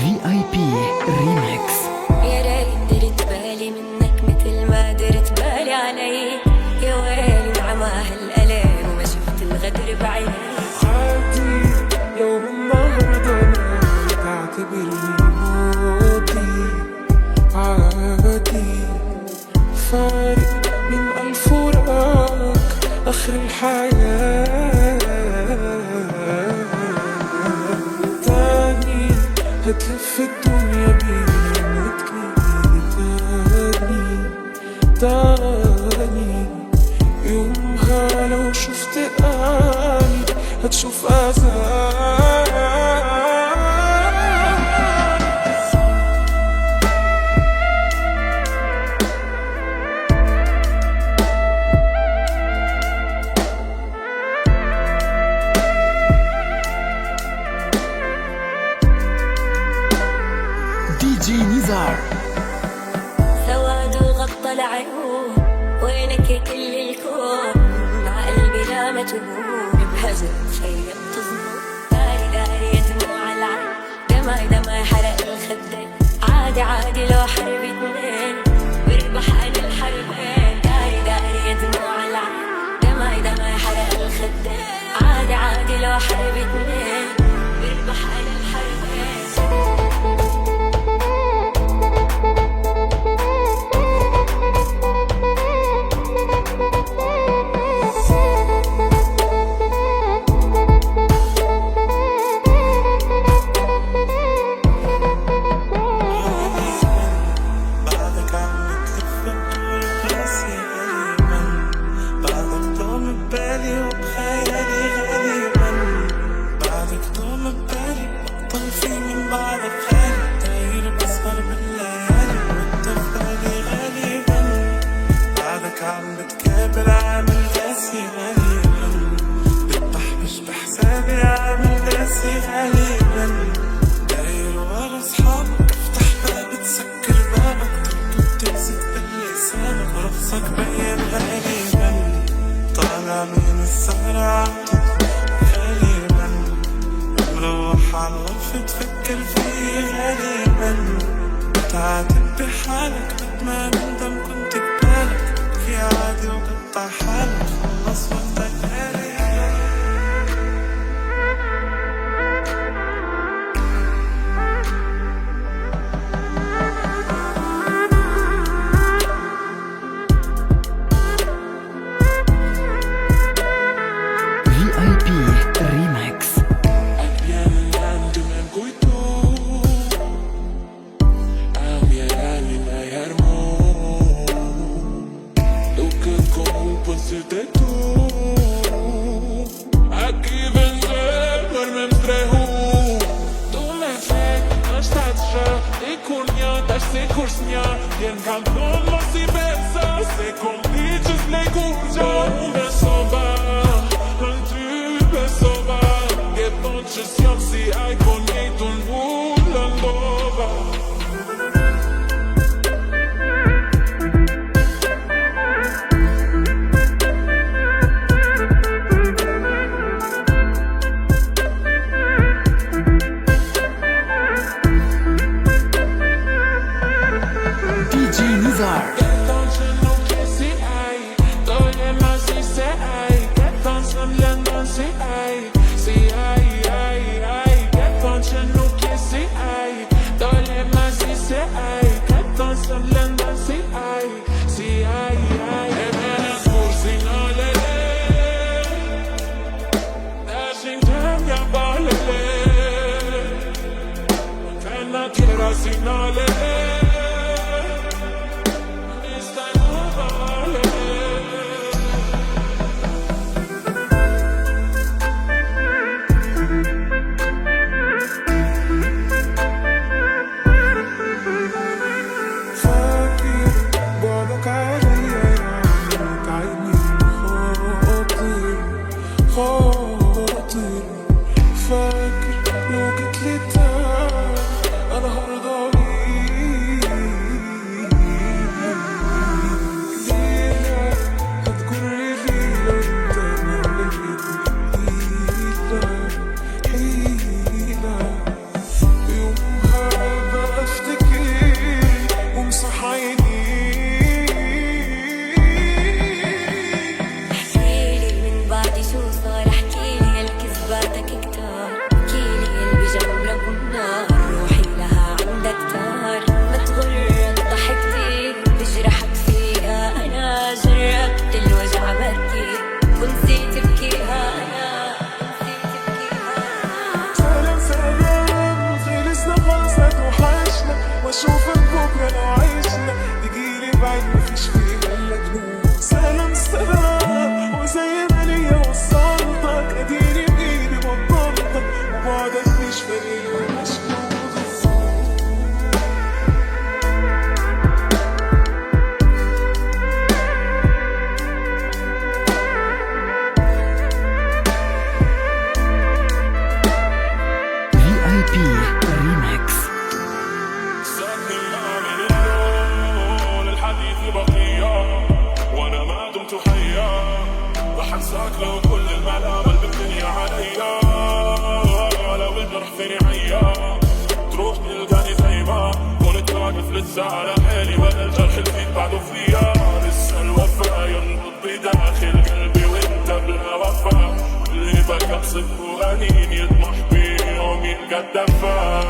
VIP ريميكس. يا ريت درت بالي منك مثل ما درت بالي علي. يا ويلي معماه الألم وما شفت الغدر بعيني. عادي لو النهارده انا تعتبرني ماضي، عادي فارق من ألف وراك آخر الحياة. تاني هتلف الدنيا بينا وتجيلي تاني يومها لو شفت آني هتشوف أذى. دي جي نزار. سواد وغطى العيون، وينك يا كل الكون؟ مع قلبي لا مجنون بهجر شيء تظنون. داري داري يا دموع العين، دمعي دمعي حرق الخدين. عادي عادي لو حرب اتنين بربح انا الحربين. داري داري يا دموع العين، دمعي دمعي حرق الخدين. عادي عادي لو حرب اتنين بربح انا الحربين. عم بتكابر عامل قاسي غالبا، بتبحبش بحسابي عامل قاسي غالبا. داير ورا اصحابك افتح باب تسكر بابك، تركض تمسك بلسانك ورقصك بين غالبا. طالع من السهرة غالبا، مروح على الغرفة تفكر فيه غالبا. بتعاتب بحالك قد ما ندم كنت ببالك، في عادي وقطع حالك خلص وقتك غالي. VIP ريميكس. De tú, aqui vencer, mas mesmo trehu. Tu me fek, não estás já, e curnia, das se cursnia, e em canton mas se pensa, se complices le curja, me soba, tu me soba, que ponches siam si ai bonito un bulandova. فاكر لو قلت لي تعال انا هرضى بيك. ريمكس. سألني الآمن اللون الحديث بقية وأنا ما دمت حيا راح أنساك لو كل الملامة بالدنيا عليا لو الجرح فيني عيا تروح تلقاني زي ما كنت واقف لسه على حالي ولا الجرح اللي فيك بعده فيا لسه الوفا ينبض بداخل قلبي وانت بلا وفا اللي بكى بصدق وغنين يطمح بيهم يلقى الدفا